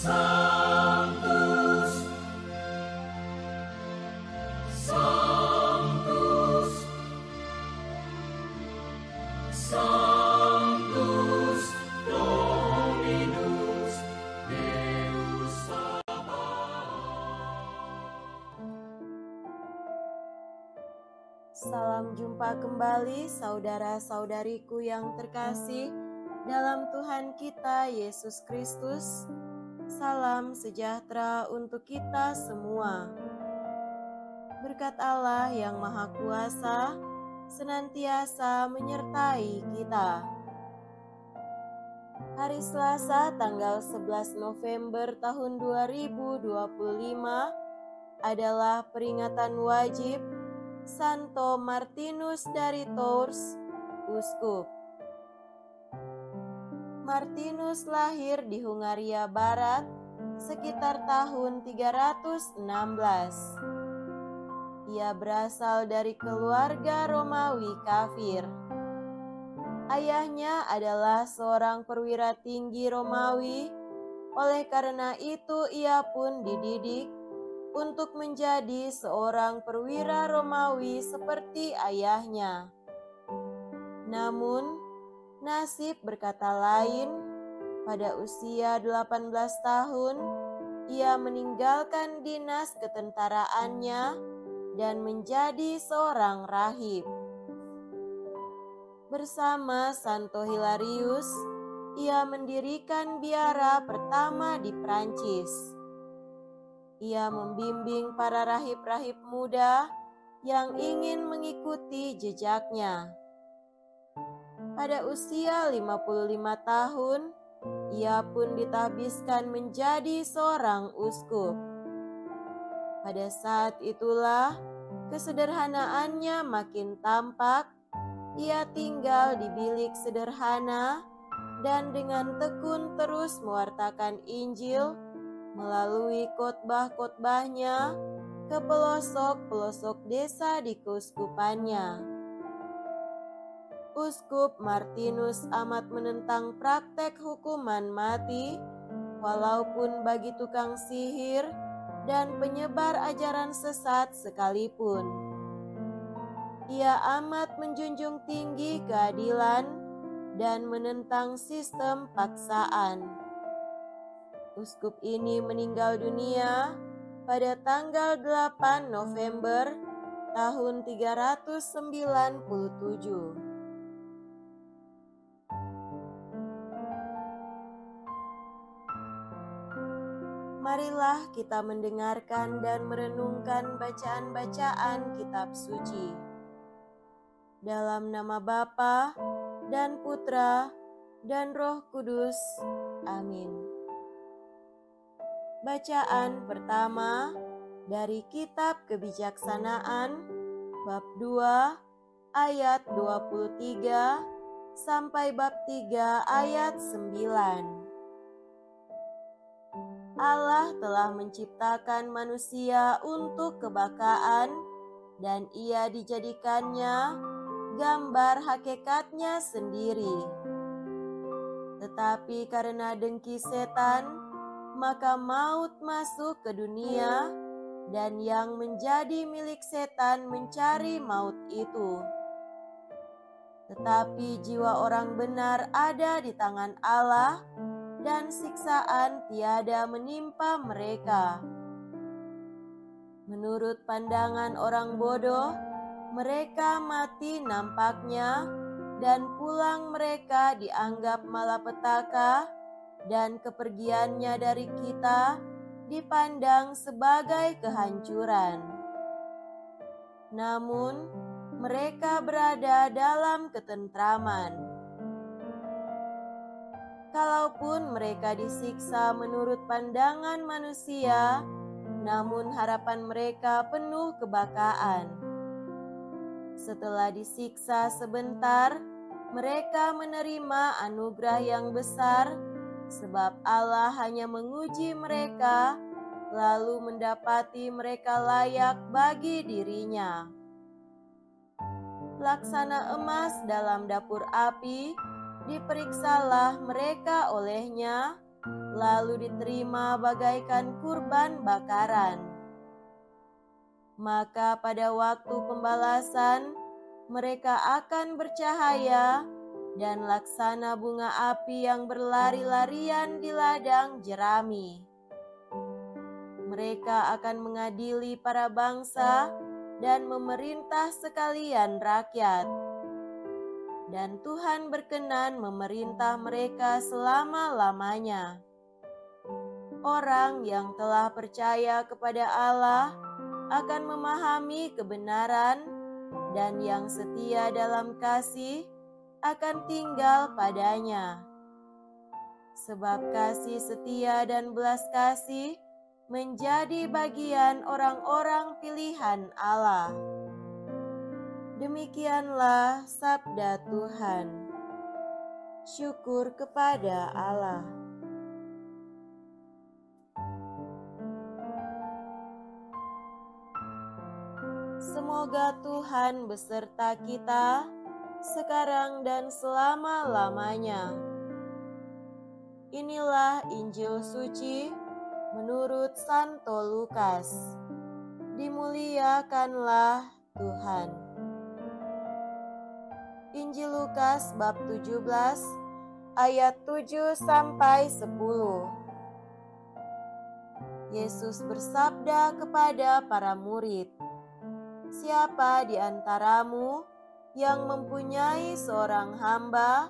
Sanctus, Sanctus, Sanctus Dominus Deus Sabaoth. Salam jumpa kembali saudara-saudariku yang terkasih dalam Tuhan kita Yesus Kristus. Salam sejahtera untuk kita semua. Berkat Allah yang Maha Kuasa senantiasa menyertai kita. Hari Selasa tanggal 11 November tahun 2025 adalah peringatan wajib Santo Martinus dari Tours, Uskup. Martinus lahir di Hungaria Barat sekitar tahun 316. Ia berasal dari keluarga Romawi kafir. Ayahnya adalah seorang perwira tinggi Romawi, oleh karena itu ia pun dididik untuk menjadi seorang perwira Romawi seperti ayahnya. Namun, nasib berkata lain. Pada usia 18 tahun, ia meninggalkan dinas ketentaraannya dan menjadi seorang rahib. Bersama Santo Hilarius, ia mendirikan biara pertama di Prancis. Ia membimbing para rahib-rahib muda yang ingin mengikuti jejaknya. Pada usia 55 tahun, ia pun ditahbiskan menjadi seorang uskup. Pada saat itulah kesederhanaannya makin tampak. Ia tinggal di bilik sederhana dan dengan tekun terus mewartakan Injil melalui khotbah-khotbahnya ke pelosok-pelosok desa di keuskupannya. Uskup Martinus amat menentang praktek hukuman mati, walaupun bagi tukang sihir dan penyebar ajaran sesat sekalipun. Ia amat menjunjung tinggi keadilan dan menentang sistem paksaan. Uskup ini meninggal dunia pada tanggal 8 November tahun 397. Marilah kita mendengarkan dan merenungkan bacaan-bacaan kitab suci. Dalam nama Bapa dan Putra dan Roh Kudus. Amin. Bacaan pertama dari Kitab Kebijaksanaan, bab 2 ayat 23 sampai bab 3 ayat 9. Allah telah menciptakan manusia untuk kebakaan dan ia dijadikannya gambar hakikatnya sendiri. Tetapi karena dengki setan, maka maut masuk ke dunia dan yang menjadi milik setan mencari maut itu. Tetapi jiwa orang benar ada di tangan Allah dan siksaan tiada menimpa mereka. Menurut pandangan orang bodoh, mereka mati nampaknya dan pulang mereka dianggap malapetaka dan kepergiannya dari kita dipandang sebagai kehancuran. Namun, mereka berada dalam ketentraman. Kalaupun mereka disiksa menurut pandangan manusia, namun harapan mereka penuh kebakaan. Setelah disiksa sebentar, mereka menerima anugerah yang besar, sebab Allah hanya menguji mereka, lalu mendapati mereka layak bagi dirinya. Laksana emas dalam dapur api, diperiksalah mereka olehnya, lalu diterima bagaikan kurban bakaran. Maka pada waktu pembalasan, mereka akan bercahaya dan laksana bunga api yang berlari-larian di ladang jerami. Mereka akan mengadili para bangsa dan memerintah sekalian rakyat. Dan Tuhan berkenan memerintah mereka selama-lamanya. Orang yang telah percaya kepada Allah akan memahami kebenaran, dan yang setia dalam kasih akan tinggal padanya. Sebab kasih setia dan belas kasih menjadi bagian orang-orang pilihan Allah. Demikianlah sabda Tuhan. Syukur kepada Allah. Semoga Tuhan beserta kita sekarang dan selama-lamanya. Inilah Injil suci menurut Santo Lukas. Dimuliakanlah Tuhan. Injil Lukas bab 17 ayat 7 sampai 10. Yesus bersabda kepada para murid, "Siapa di antaramu yang mempunyai seorang hamba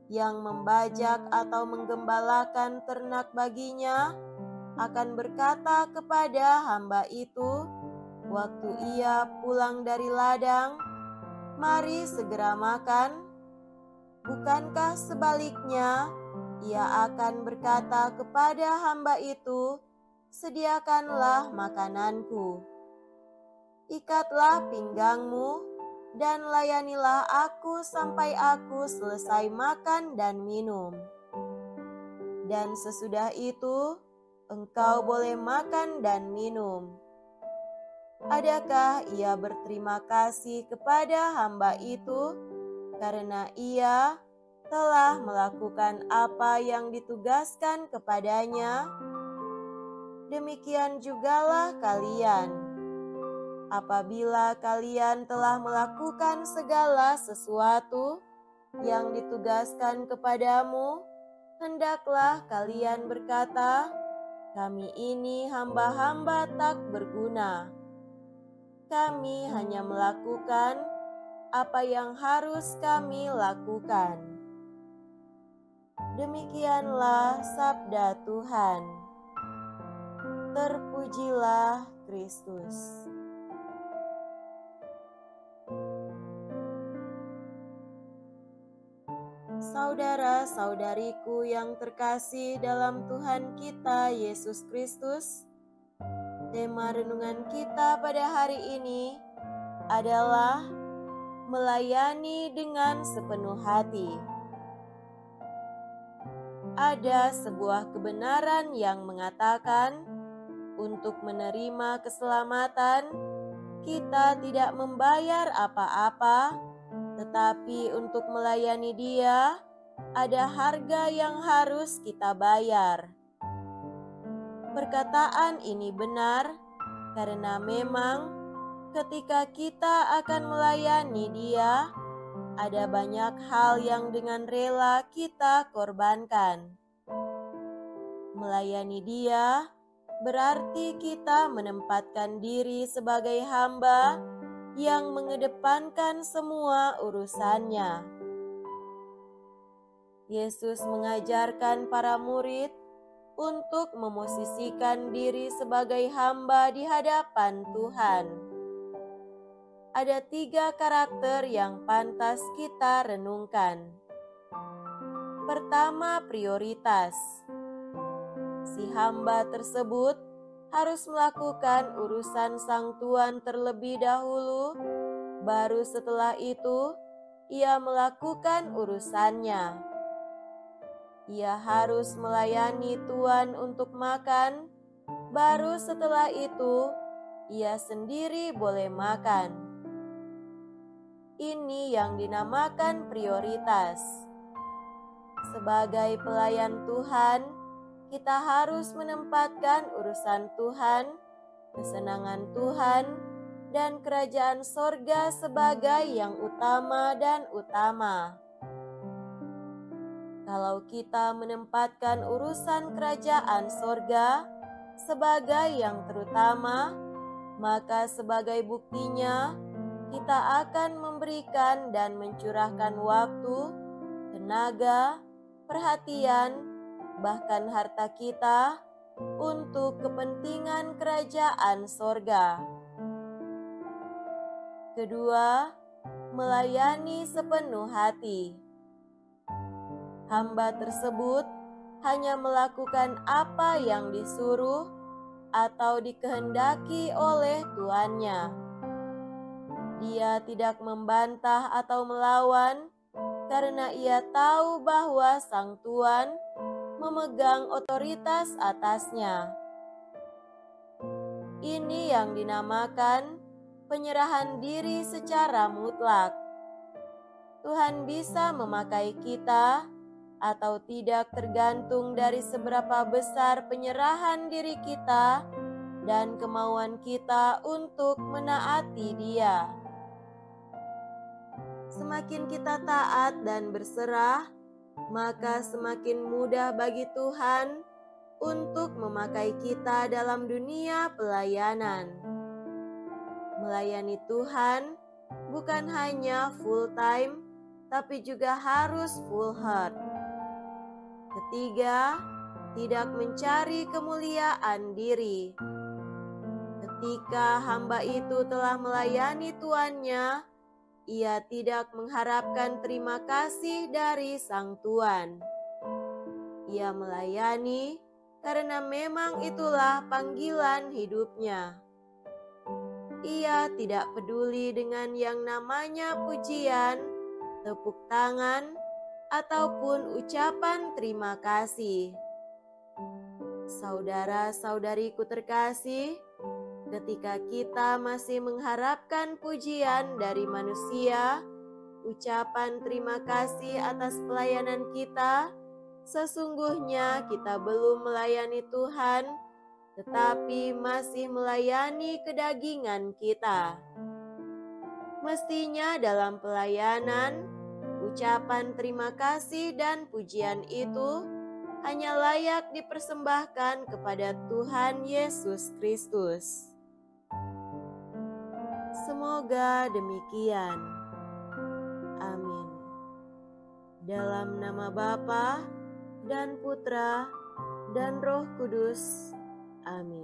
yang membajak atau menggembalakan ternak baginya, akan berkata kepada hamba itu waktu ia pulang dari ladang, 'Mari segera makan'? Bukankah sebaliknya, ia akan berkata kepada hamba itu, 'Sediakanlah makananku. Ikatlah pinggangmu dan layanilah aku sampai aku selesai makan dan minum. Dan sesudah itu, engkau boleh makan dan minum.' Adakah ia berterima kasih kepada hamba itu karena ia telah melakukan apa yang ditugaskan kepadanya? Demikian jugalah kalian. Apabila kalian telah melakukan segala sesuatu yang ditugaskan kepadamu, hendaklah kalian berkata, 'Kami ini hamba-hamba tak berguna. Kami hanya melakukan apa yang harus kami lakukan.'" Demikianlah sabda Tuhan. Terpujilah Kristus. Saudara-saudariku yang terkasih dalam Tuhan kita Yesus Kristus, tema renungan kita pada hari ini adalah melayani dengan sepenuh hati. Ada sebuah kebenaran yang mengatakan, untuk menerima keselamatan, kita tidak membayar apa-apa, tetapi untuk melayani Dia, ada harga yang harus kita bayar. Perkataan ini benar, karena memang ketika kita akan melayani Dia, ada banyak hal yang dengan rela kita korbankan. Melayani Dia berarti kita menempatkan diri sebagai hamba yang mengedepankan semua urusannya. Yesus mengajarkan para murid untuk memosisikan diri sebagai hamba di hadapan Tuhan. Ada 3 karakter yang pantas kita renungkan. Pertama, prioritas. Si hamba tersebut harus melakukan urusan sang tuan terlebih dahulu, baru setelah itu ia melakukan urusannya. Ia harus melayani tuan untuk makan, baru setelah itu ia sendiri boleh makan. Ini yang dinamakan prioritas. Sebagai pelayan Tuhan, kita harus menempatkan urusan Tuhan, kesenangan Tuhan, dan kerajaan sorga sebagai yang utama dan utama. Kalau kita menempatkan urusan kerajaan sorga sebagai yang terutama, maka sebagai buktinya kita akan memberikan dan mencurahkan waktu, tenaga, perhatian, bahkan harta kita untuk kepentingan kerajaan sorga. Kedua, melayani sepenuh hati. Hamba tersebut hanya melakukan apa yang disuruh atau dikehendaki oleh tuannya. Dia tidak membantah atau melawan karena ia tahu bahwa sang tuan memegang otoritas atasnya. Ini yang dinamakan penyerahan diri secara mutlak. Tuhan bisa memakai kita atau tidak tergantung dari seberapa besar penyerahan diri kita dan kemauan kita untuk menaati Dia. Semakin kita taat dan berserah, maka semakin mudah bagi Tuhan untuk memakai kita dalam dunia pelayanan. Melayani Tuhan bukan hanya full time, tapi juga harus full heart. Ketiga, tidak mencari kemuliaan diri. Ketika hamba itu telah melayani tuannya, ia tidak mengharapkan terima kasih dari sang tuan. Ia melayani karena memang itulah panggilan hidupnya. Ia tidak peduli dengan yang namanya pujian, tepuk tangan, ataupun ucapan terima kasih. Saudara-saudariku terkasih, ketika kita masih mengharapkan pujian dari manusia, ucapan terima kasih atas pelayanan kita, sesungguhnya kita belum melayani Tuhan, tetapi masih melayani kedagingan kita. Mestinya dalam pelayanan, ucapan terima kasih dan pujian itu hanya layak dipersembahkan kepada Tuhan Yesus Kristus. Semoga demikian. Amin. Dalam nama Bapa dan Putra dan Roh Kudus. Amin.